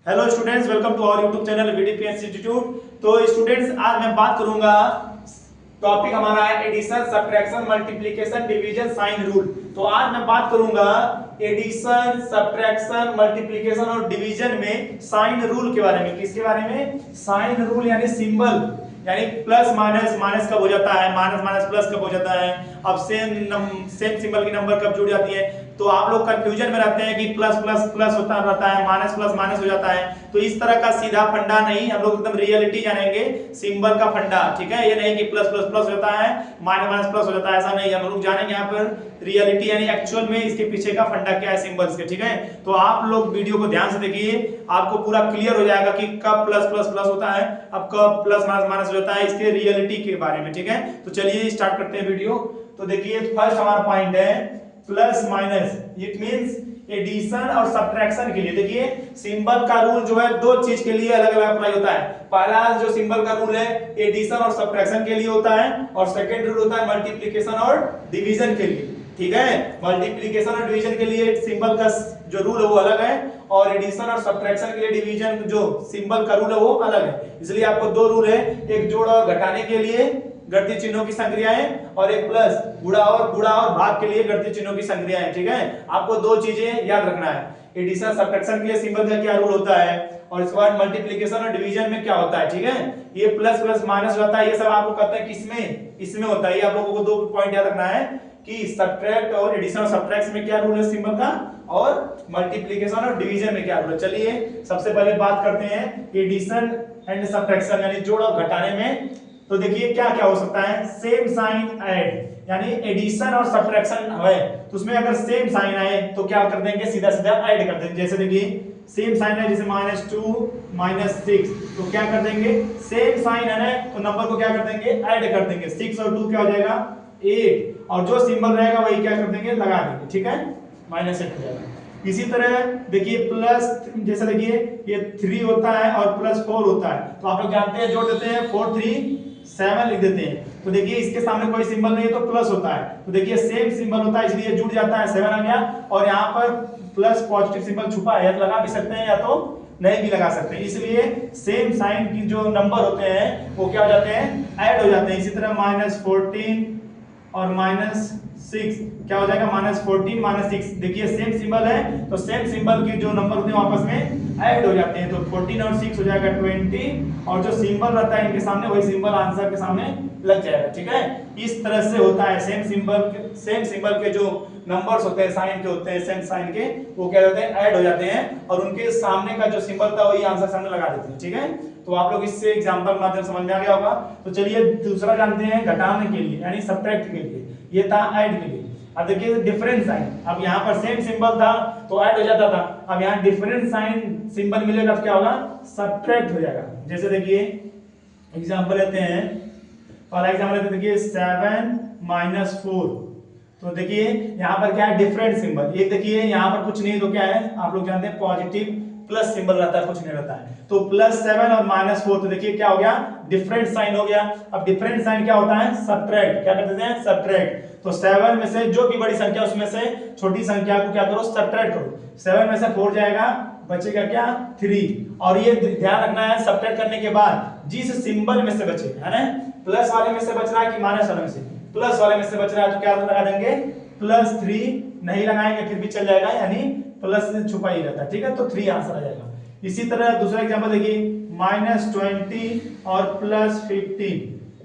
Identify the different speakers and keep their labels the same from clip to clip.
Speaker 1: Hello students, welcome to our YouTube channel VDPS institute. तो students, आज मैं बात करूंगा, टॉपिक हमारा है addition, subtraction, multiplication, division, sign rule. तो आज मैं बात करूंगा एडिशन, सब्ट्रैक्शन, मल्टीप्लिकेशन और डिवीजन में साइन रूल के बारे में। किसके बारे में? साइन रूल यानी सिंबल, यानी प्लस माइनस, माइनस कब हो जाता है, माइनस माइनस प्लस कब हो जाता है, अब सेम सिंबल की नंबर कब जुड़ जाती है। तो आप लोग कंफ्यूजन में रहते हैं कि प्लस प्लस प्लस होता रहता है, माइनस प्लस माइनस हो जाता है। तो इस तरह का सीधा फंडा नहीं, हम लोग एकदम रियलिटी जानेंगे, सिंबल का फंडा। ठीक है, ये नहीं कि प्लस प्लस प्लस होता है, माइनस माइनस प्लस हो जाता है, ऐसा नहीं। हम लोग जानेंगे यहाँ पर रियलिटी यानी एक्चुअल में इसके पीछे का फंडा क्या है सिंबल्स के। ठीक है, तो आप लोग वीडियो को ध्यान से देखिए, आपको पूरा क्लियर हो जाएगा कि कब प्लस प्लस प्लस होता है, अब कब प्लस माइनस माइनस हो जाता है, इसके रियलिटी के बारे में। ठीक है, तो चलिए स्टार्ट करते हैं वीडियो। तो देखिए, फर्स्ट हमारा पॉइंट है plus minus, it means addition और सब्ट्रैक्शन के लिए। देखिए, सिंबल का रूल जो है दो चीज के लिए अलग अलग अप्लाई होता है। पहला जो सिंबल का रूल है एडिशन और सब्ट्रैक्शन के लिए होता है, और सेकंड रूल होता है मल्टीप्लिकेशन और डिवीजन के लिए। ठीक है, मल्टीप्लिकेशन और डिवीजन के लिए सिंबल का जो रूल है वो अलग है, और एडिशन और सब्ट्रैक्शन के लिए डिवीजन जो सिंबल का रूल है वो अलग है। इसलिए आपको दो रूल है, एक जोड़ और घटाने के लिए गणितीय चिन्हों की संक्रियाएं, और एक प्लस गुणा और भाग के लिए गणितीय चिन्हों की संक्रियाएं। ठीक है, आपको दो चीजें याद रखना है, एडिशन सब्ट्रैक्शन के लिए सिंबल का क्या रूल होता है, और इसके बाद मल्टीप्लिकेशन और डिवीजन में क्या होता है। ठीक है, ये प्लस प्लस माइनस होता है, ये सब आपको कहते हैं किसमें, इसमें होता है। ये आप लोगों को दो पॉइंट याद रखना है कि सब्ट्रैक्ट और एडिशन और सब्ट्रैक्ट में क्या रूल है सिंबल का, और मल्टीप्लिकेशन और डिवीजन में क्या रूल है। चलिए सबसे पहले बात करते हैं एडिशन एंड सब्ट्रैक्शन यानी जोड़ और घटाने में। तो देखिए क्या क्या हो सकता है, सेम साइन ऐड, यानी एडिशन और सब्ट्रैक्शन है तो उसमें अगर सेम साइन आए तो क्या कर देंगे, सीधा सीधा ऐड कर देंगे। जैसे देखिए सेम साइन है, जैसे -2 -6, तो क्या कर देंगे, सेम साइन है ना, तो नंबर को क्या कर देंगे, ऐड कर देंगे। 6 और 2 क्या हो जाएगा, 8, और जो सिंबल रहेगा वही क्या कर देंगे, लगा देंगे। ठीक है, -8 हो जाएगा। इसी तरह देखिए प्लस, जैसे देखिए ये 3 होता है और +4 होता है, तो आप लोग जानते हैं जोड़ देते हैं 4 3 7 लिख देते हैं। तो देखिए इसके सामने कोई सिंबल नहीं है तो प्लस होता है, तो देखिए सेम सिंबल होता है इसलिए जुड़ जाता है, 7 आ गया। और यहाँ पर प्लस पॉजिटिव सिंबल छुपा है, या तो लगा भी सकते हैं या तो नहीं भी लगा सकते हैं, इसलिए सेम साइन की जो नंबर होते हैं वो क्या हो जाते हैं, ऐड हो जाते हैं। इसी तरह -14 और -6 क्या हो जाएगा, -14 -6। देखिए सेम सिंबल है तो सेम सिंबल की जो नंबर होते हैं आपस में ऐड हो जाते हैं, तो 14 और 6 हो जाएगा 20, और जो सिंबल रहता है इनके सामने वही सिंबल आंसर के सामने लग जाएगा। ठीक है, इस तरह से होता है, सेम सिंबल के जो नंबर्स होते हैं, साइन के होते हैं, सेम साइन के, वो क्या होते हैं, ऐड हो जाते हैं, और उनके सामने का जो सिंबल था वही आंसर सामने लगा देते हैं। ठीक है, तो आप लोग इससे एग्जांपल माध्यम समझ में आ गया होगा। तो चलिए दूसरा जानते हैं घटाने के लिए यानी सब्ट्रैक्ट के लिए, ये था ऐड के लिए। अब देखिए डिफरेंस साइन, अब यहाँ पर सेम सिंबल था तो ऐड हो जाता था, अब यहाँ डिफरेंट साइन सिंबल मिलेगा तो क्या होगा, सब्ट्रैक्ट हो जाएगा। जैसे देखिए एग्जांपल लेते हैं, पहला एग्जांपल लेते हैं, देखिए 7 - 4, तो देखिए यहाँ पर क्या है, डिफरेंट सिंबल। ये देखिए यहाँ पर कुछ नहीं तो क्या है, आप लोग जानते हैं पॉजिटिव प्लस सिंबल रहता है, कुछ नहीं रहता है, तो +7 और -4, तो देखिए क्या हो गया, डिफरेंट साइन हो गया। अब डिफरेंट साइन क्या होता है, सब्ट्रैक्ट, क्या करते हैं, सब्ट्रैक्ट। तो 7 में से जो भी बड़ी संख्या उसमें से छोटी संख्या को क्या करो, सब्ट्रैक्ट करो। 7 में से 4 जाएगा, बचेगा क्या, 3। और ये ध्यान रखना है सब्ट्रैक्ट करने के बाद जिस सिंबल में से बचे, है ना, प्लस वाले में से बच रहा है कि माइनस वाले में से, प्लस वाले में से बच रहा है, तो क्या लगा देंगे, +3। नहीं लगाएंगे फिर भी चल जाएगा, यानी प्लस से छुपा ही रहता है। ठीक है, तो 3 आंसर आ जाएगा। इसी तरह दूसरा एग्जांपल देखिए -20 और +15,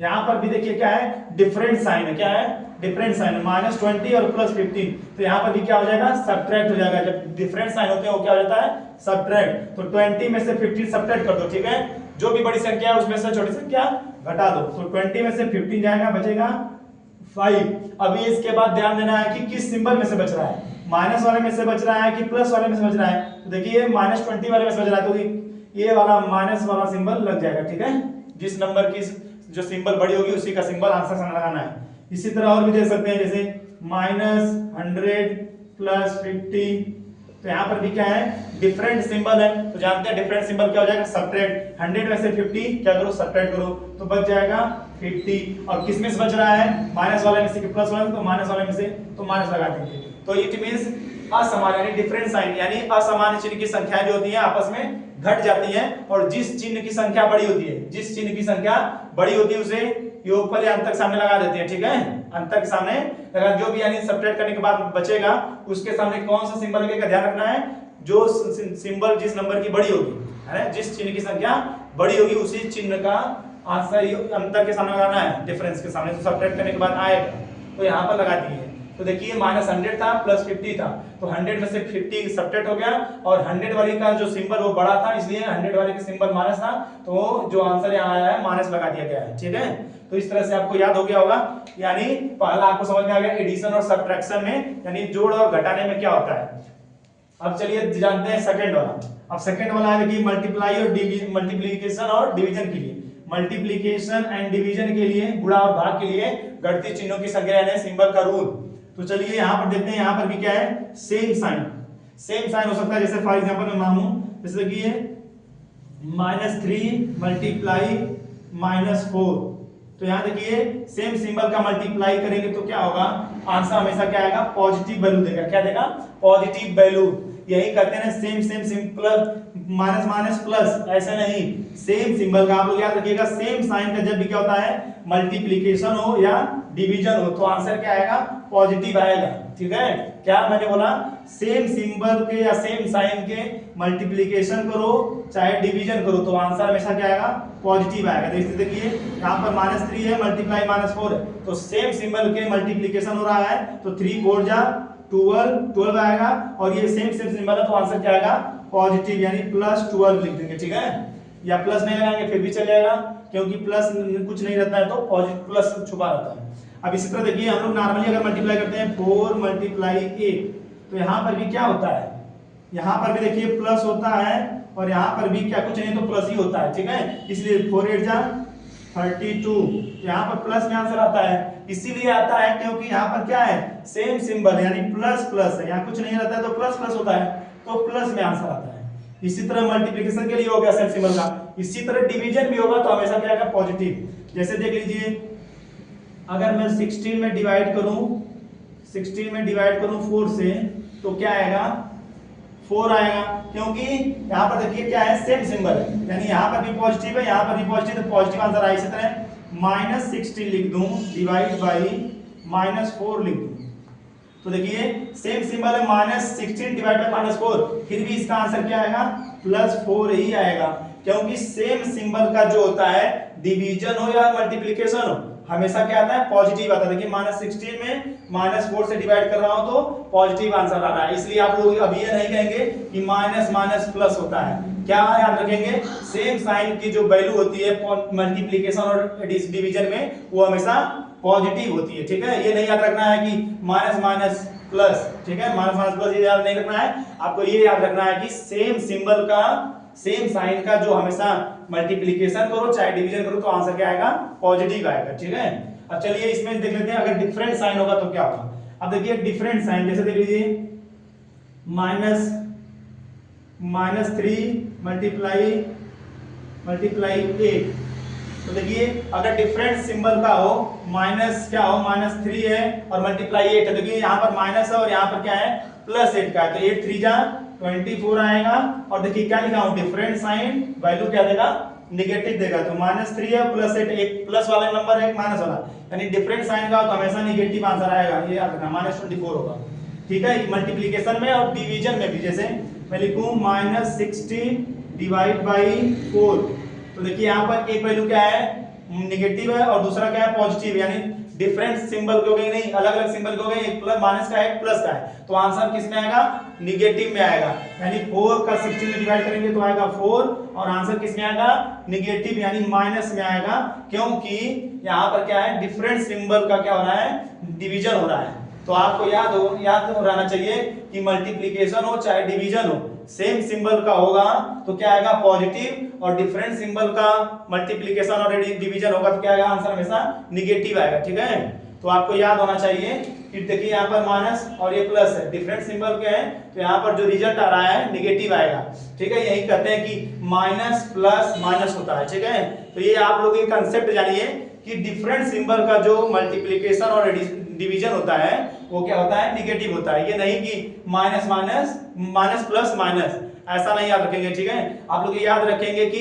Speaker 1: यहाँ पर भी देखिए क्या है, डिफरेंट साइन है, क्या है, डिफरेंट साइन है, -20 और +15, तो यहाँ पर भी क्या हो जाएगा, सब्ट्रैक्ट हो जाएगा। जब डिफरेंट साइन होते हैं वो क्या हो जाता है, सब्ट्रैक्ट। तो 20 में से 15 सब्ट्रैक्ट कर दो। ठीक है, जो भी बड़ी संख्या है उसमें से छोटी संख्या घटा दो, तो 20 में से 15 जाएगा, बचेगा 5। अभी इसके बाद ध्यान देना है कि किस सिंबल में से बच रहा है, माइनस वाले में से बच रहा है कि प्लस वाले में से बच रहा है। तो देखिए -20 वाले में से बच रहा है, तो ये वाला माइनस वाला सिंबल लग जाएगा। ठीक है, जिस नंबर की जो सिंबल बड़ी होगी उसी का सिंबल आंसर सामने लगाना है। इसी तरह और भी देख सकते हैं, जैसे -100 +50, तो यहाँ पर भी क्या है, डिफरेंट सिंबल है, तो जानते हैं डिफरेंट सिंबल क्या हो जाएगा, सब्ट्रैक्ट। 100 में से 50 क्या करो, सब्ट्रैक्ट करो, तो बच जाएगा 50। और किस में से बच रहा है, माइनस वाले में से कि प्लस वाले में, तो माइनस वाले में से, तो माइनस लगा देंगे। तो इट मींस असमान यानी डिफरेंट साइन यानी असामान्य चिन्ह की संख्याएं जो होती हैं आपस में घट जाती हैं, और जिस चिन्ह की संख्या बड़ी होती है, जिस चिन्ह की संख्या बड़ी होती है उसे योगफल या अंतर के सामने लगा देते हैं। ठीक है, अंतर के सामने लगा, जो भी यानी सब्ट्रैक्ट करने के बाद बचेगा उसके सामने कौन सा सिंबल लगेगा, ध्यान रखना है, जो सिंबल जिस नंबर की बड़ी होगी, है ना, जिस चिन्ह की संख्या बड़ी होगी उसी चिन्ह का आंसर अंतर के सामने लगाना है, डिफरेंस के सामने, तो सब्ट्रैक्ट करने के बाद आएगा तो यहाँ पर लगा दिए। तो देखिए -100 था प्लस 50 था, तो 100 में से 50 सब्ट्रैक्ट हो गया, और 100 वाली का जो सिंबल वो बड़ा था इसलिए 100 वाले का सिंबल माइनस था, तो जो आंसर यहाँ आया है माइनस लगा दिया गया है। ठीक है, तो इस तरह से आपको याद हो गया होगा, यानी पहला आपको समझ में आ गया एडिशन और सब्ट्रैक्शन में यानी जोड़ और घटाने में क्या होता है। अब चलिए जानते हैं सेकंड वाला। अब सेकंड वाला है कि मल्टीप्लाई और मल्टीप्लिकेशन और डिवीजन के लिए, मल्टीप्लिकेशन एंड डिवीजन के लिए, गुणा और भाग के लिए घटती चिन्हों की संख्या यानी सिंबल का रूल। तो चलिए यहाँ पर देखते हैं, यहाँ पर भी क्या है, सेम साइन हो सकता है, जैसे फॉर एग्जांपल मैं मानूं जैसे कि ये -3 मल्टीप्लाई -4, तो यहाँ देखिए सेम सिंबल का मल्टीप्लाई करेंगे तो क्या होगा, आंसर हमेशा क्या आएगा, पॉजिटिव वैल्यू देगा। क्या देगा, पॉजिटिव वैल्यू। यही करते हैं सेम प्लस माइनस प्लस, ऐसा नहीं, सेम सिंबल का आप लोग याद रखिएगा, सेम साइन का जब भी क्या होता है, मल्टीप्लिकेशन हो या डिवीजन हो तो आंसर क्या आएगा, पॉजिटिव आएगा। ठीक है, क्या मैंने बोला, सेम सिंबल के या सेम साइन के मल्टीप्लिकेशन करो चाहे डिवीजन करो तो आंसर हमेशा क्या आएगा, पॉजिटिव आएगा। देखिए यहाँ पर -3 है मल्टीप्लाई -4 है, तो सेम सिंबल के मल्टीप्लिकेशन हो रहा है तो 3 4 जा 12 आएगा, और ये सेम सिंबल है तो आंसर क्या आएगा, पॉजिटिव यानी +12 लिख देंगे। ठीक है, या प्लस नहीं लगाएंगे फिर भी चलेगा, क्योंकि प्लस कुछ नहीं रहता है तो पॉजिटिव प्लस छुपा रहता है। अब इसी तरह देखिए हम लोग नॉर्मली अगर मल्टीप्लाई करते हैं 4 × 8 तो यहाँ पर भी क्या होता है, यहाँ पर भी देखिए प्लस होता है, और यहाँ पर भी क्या कुछ नहीं तो प्लस ही होता है। ठीक है, इसलिए 4 8 जा 32, यहाँ पर प्लस में आंसर आता है, इसीलिए आता है क्योंकि यहाँ पर क्या है, सेम सिंबल यानी प्लस है, यहाँ कुछ नहीं रहता है तो प्लस होता है, तो प्लस में आंसर आता है। इसी तरह मल्टीप्लिकेशन के लिए हो गया सेम सिंबल का, इसी तरह डिवीजन भी होगा तो हमेशा क्या आएगा, पॉजिटिव। जैसे देख लीजिए अगर मैं 16 में डिवाइड करूं 4 से तो क्या आएगा, 4 आएगा, क्योंकि यहाँ पर देखिए क्या है, सेम सिंबल है, यानी यहाँ पर भी पॉजिटिव है, यहाँ पर भी पॉजिटिव, तो पॉजिटिव आंसर आए। इसी तरह -16 लिख दूं डिवाइड बाई -4 लिख दूं, तो देखिए सेम सिंबल है, -16 डिवाइड बाई -4, फिर भी इसका आंसर क्या आएगा, +4 ही आएगा, क्योंकि सेम सिंबल का जो होता है डिवीजन हो या मल्टीप्लिकेशन हो हमेशा क्या आता है, पॉजिटिव आता है। देखिए -16 में -4 से डिवाइड कर रहा हूं तो पॉजिटिव आंसर आ रहा है, इसलिए आप लोग अभी ये नहीं कहेंगे कि माइनस प्लस होता है। क्या याद रखेंगे, सेम साइन की जो वैल्यू होती है मल्टीप्लिकेशन और डिवीजन में वो हमेशा पॉजिटिव होती है। ठीक है, ये नहीं याद रखना है कि माइनस प्लस, ठीक है, माइनस प्लस ये याद नहीं रखना है, आपको ये याद रखना है कि सेम सिंबल का, सेम साइन का जो हमेशा मल्टीप्लिकेशन करो चाहे डिवीजन करो तो आंसर क्या आएगा, पॉजिटिव आएगा। ठीक है, अब चलिए इसमें देख लेते हैं अगर डिफरेंट साइन होगा तो क्या होगा। अब देखिए डिफरेंट साइन, जैसे देख लीजिए -3 मल्टीप्लाई 8, तो देखिए अगर डिफरेंट सिंबल का हो, माइनस क्या हो, -3 है और मल्टीप्लाई 8 है, देखिए यहाँ पर माइनस है और यहाँ पर क्या है, +8 का है, तो 8 3 जा 24 आएगा, और देखिए क्या लिखा हूं, डिफरेंट साइन वैल्यू क्या देगा, निगेटिव देगा, तो -3 है +8, एक प्लस वाला नंबर है एक माइनस वाला, यानी डिफरेंट साइन का तो हमेशा निगेटिव आंसर आएगा, ये याद रखना, -24 होगा। ठीक है, मल्टीप्लिकेशन में और डिवीजन में भी, जैसे मैं लिखूं -16 डिवाइड बाई 4, तो देखिए यहाँ पर एक वैल्यू क्या है, निगेटिव है और दूसरा क्या है, पॉजिटिव, यानी डिफरेंट सिंबल हो गई, नहीं अलग अलग सिंबल हो गए, एक प्लस माइनस का है एक प्लस का है, तो आंसर किस में आएगा, निगेटिव में आएगा, यानी 4 का 16 में डिवाइड करेंगे तो आएगा 4, और आंसर किस में आएगा, निगेटिव यानी माइनस में आएगा, क्योंकि यहाँ पर क्या है, डिफरेंट सिंबल का क्या हो रहा है, डिवीजन हो रहा है। तो आपको याद रहना चाहिए कि मल्टीप्लिकेशन हो चाहे डिवीजन हो, सेम सिंबल का होगा तो क्या आएगा, पॉजिटिव, और डिफरेंट सिंबल का मल्टीप्लिकेशन और डिवीजन होगा तो क्या आएगा, आंसर हमेशा निगेटिव आएगा। ठीक है, तो आपको याद होना चाहिए कि देखिए यहाँ पर माइनस और ये प्लस है, डिफरेंट सिंबल के हैं तो यहाँ पर जो रिजल्ट आ रहा है निगेटिव आएगा। ठीक है, यही कहते हैं कि माइनस प्लस माइनस होता है। ठीक है, तो ये आप लोग ये कंसेप्ट जानिए कि डिफरेंट सिंबल का जो मल्टीप्लिकेशन और डिवीजन होता है वो क्या होता है, निगेटिव होता है। ये नहीं कि minus minus minus plus minus, ऐसा नहीं याद रखेंगे, ठीक है। आप लोग ये याद रखेंगे कि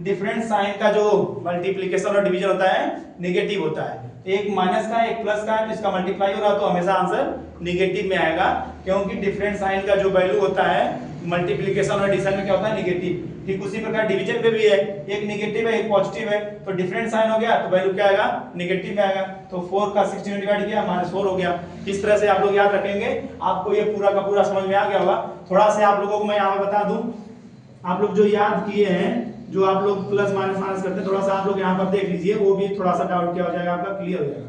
Speaker 1: डिफरेंट साइन का जो मल्टीप्लिकेशन और डिवीजन होता है निगेटिव होता है। एक माइनस का एक प्लस का है तो इसका मल्टीप्लाई हो रहा तो हमेशा आंसर निगेटिव में आएगा, क्योंकि डिफरेंट साइन का जो वैल्यू होता है मल्टीप्लिकेशन और एडिशन में क्या होता है, निगेटिव। ठीक उसी प्रकार डिवीजन पे भी है, एक निगेटिव है एक पॉजिटिव है, तो डिफरेंट साइन हो गया तो वैल्यू क्या आएगा, निगेटिव में आएगा। तो 4 का 16 में डिवाइड किया -4 हो गया। इस तरह से आप लोग याद रखेंगे। आपको ये पूरा का पूरा समझ में आ गया होगा। थोड़ा सा आप लोगों को मैं यहाँ पे बता दूं, आप लोग जो याद किए हैं, जो आप लोग प्लस माइनस माइनस करते हैं, थोड़ा सा आप लोग यहाँ पर देख लीजिए, वो भी थोड़ा सा डाउट क्या हो जाएगा आपका, क्लियर हो जाएगा।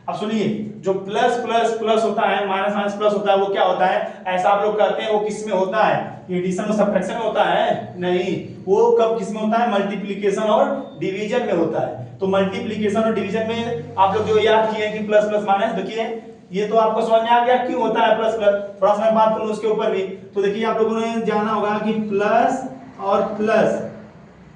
Speaker 1: अब सुनिए, जो प्लस प्लस प्लस होता है, माइनस माइनस प्लस होता है, वो क्या होता है, ऐसा आप लोग कहते हैं वो किस में होता है, एडिशन और सब्ट्रैक्शन में होता है? नहीं, वो कब किस में होता है, मल्टीप्लिकेशन और डिवीजन में होता है। तो मल्टीप्लिकेशन और डिवीजन में आप लोग जो याद किए कि प्लस प्लस माइनस, देखिए ये तो आपको समझ में आ गया क्यों होता है प्लस प्लस। थोड़ा सा मैं बात करूं उसके ऊपर भी, तो देखिए आप लोगों ने जाना होगा कि प्लस और प्लस,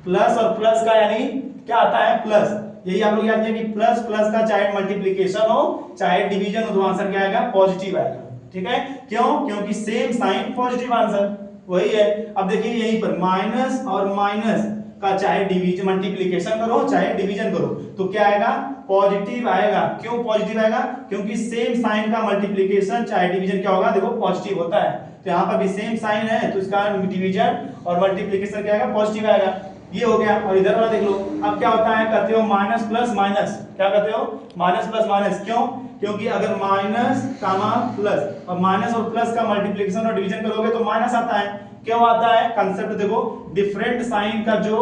Speaker 1: प्लस और प्लस का यानी क्या आता है, प्लस। यही आप लोग याद किया कि प्लस प्लस का चाहे मल्टीप्लिकेशन हो चाहे डिवीजन हो तो आंसर क्या आएगा, पॉजिटिव आएगा। ठीक है, क्यों? क्योंकि सेम साइन पॉजिटिव आंसर वही है। अब देखिए यहीं पर माइनस और माइनस का चाहे डिवीजन मल्टीप्लिकेशन करो चाहे डिवीजन करो तो क्या आएगा, पॉजिटिव आएगा। क्यों पॉजिटिव आएगा? क्योंकि सेम साइन का मल्टीप्लिकेशन चाहे डिवीजन क्या होगा, देखो पॉजिटिव होता है। तो यहाँ पर भी सेम साइन है तो इसका डिवीजन और मल्टीप्लिकेशन क्या आएगा, पॉजिटिव आएगा। ये हो गया। और इधर वाला देख लो, अब क्या होता है, कहते हो माइनस प्लस माइनस, क्या कहते हो, माइनस प्लस माइनस। क्यों? क्योंकि अगर माइनस कामा प्लस और माइनस और प्लस का मल्टीप्लिकेशन और डिवीजन करोगे तो माइनस आता है। क्यों आता है? कंसेप्ट देखो, डिफरेंट साइन का जो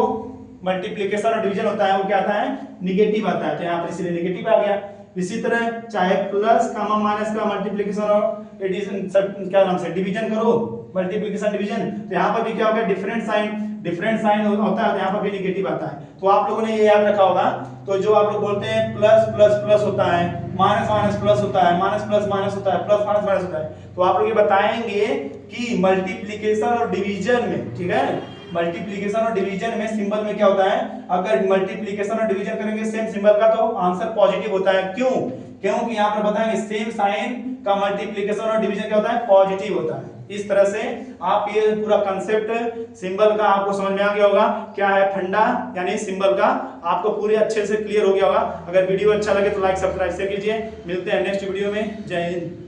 Speaker 1: मल्टीप्लिकेशन और डिवीजन होता है वो क्या आता है, निगेटिव आता है। तो यहाँ पर इसलिए निगेटिव आ गया। इसी तरह चाहे प्लस कामा माइनस का मल्टीप्लिकेशन और एडिशन क्या नाम से डिवीजन करो, मल्टीप्लिकेशन डिवीजन, तो यहाँ पर भी क्या हो गया, डिफरेंट साइन होता है तो यहाँ पर भी निगेटिव आता है। तो आप लोगों ने ये याद रखा होगा। तो जो आप लोग बोलते हैं प्लस प्लस प्लस होता है, माइनस माइनस प्लस होता है, माइनस प्लस माइनस होता है, प्लस माइनस माइनस होता है, तो आप लोग ये बताएंगे कि मल्टीप्लिकेशन और डिवीजन में, ठीक है, मल्टीप्लिकेशन और डिवीजन में सिंबल में क्या होता है, अगर मल्टीप्लिकेशन और डिवीजन करेंगे सेम सिंबल का तो आंसर पॉजिटिव होता है। क्यों? क्योंकि यहाँ पर बताएंगे सेम साइन का मल्टीप्लिकेशन और डिवीजन क्या होता है, पॉजिटिव होता है। इस तरह से आप ये पूरा कंसेप्ट सिंबल का आपको समझ में आ गया होगा, क्या है फंडा यानी सिंबल का, आपको पूरे अच्छे से क्लियर हो गया होगा। अगर वीडियो अच्छा लगे तो लाइक सब्सक्राइब शेयर कीजिए। मिलते हैं नेक्स्ट वीडियो में। जय हिंद।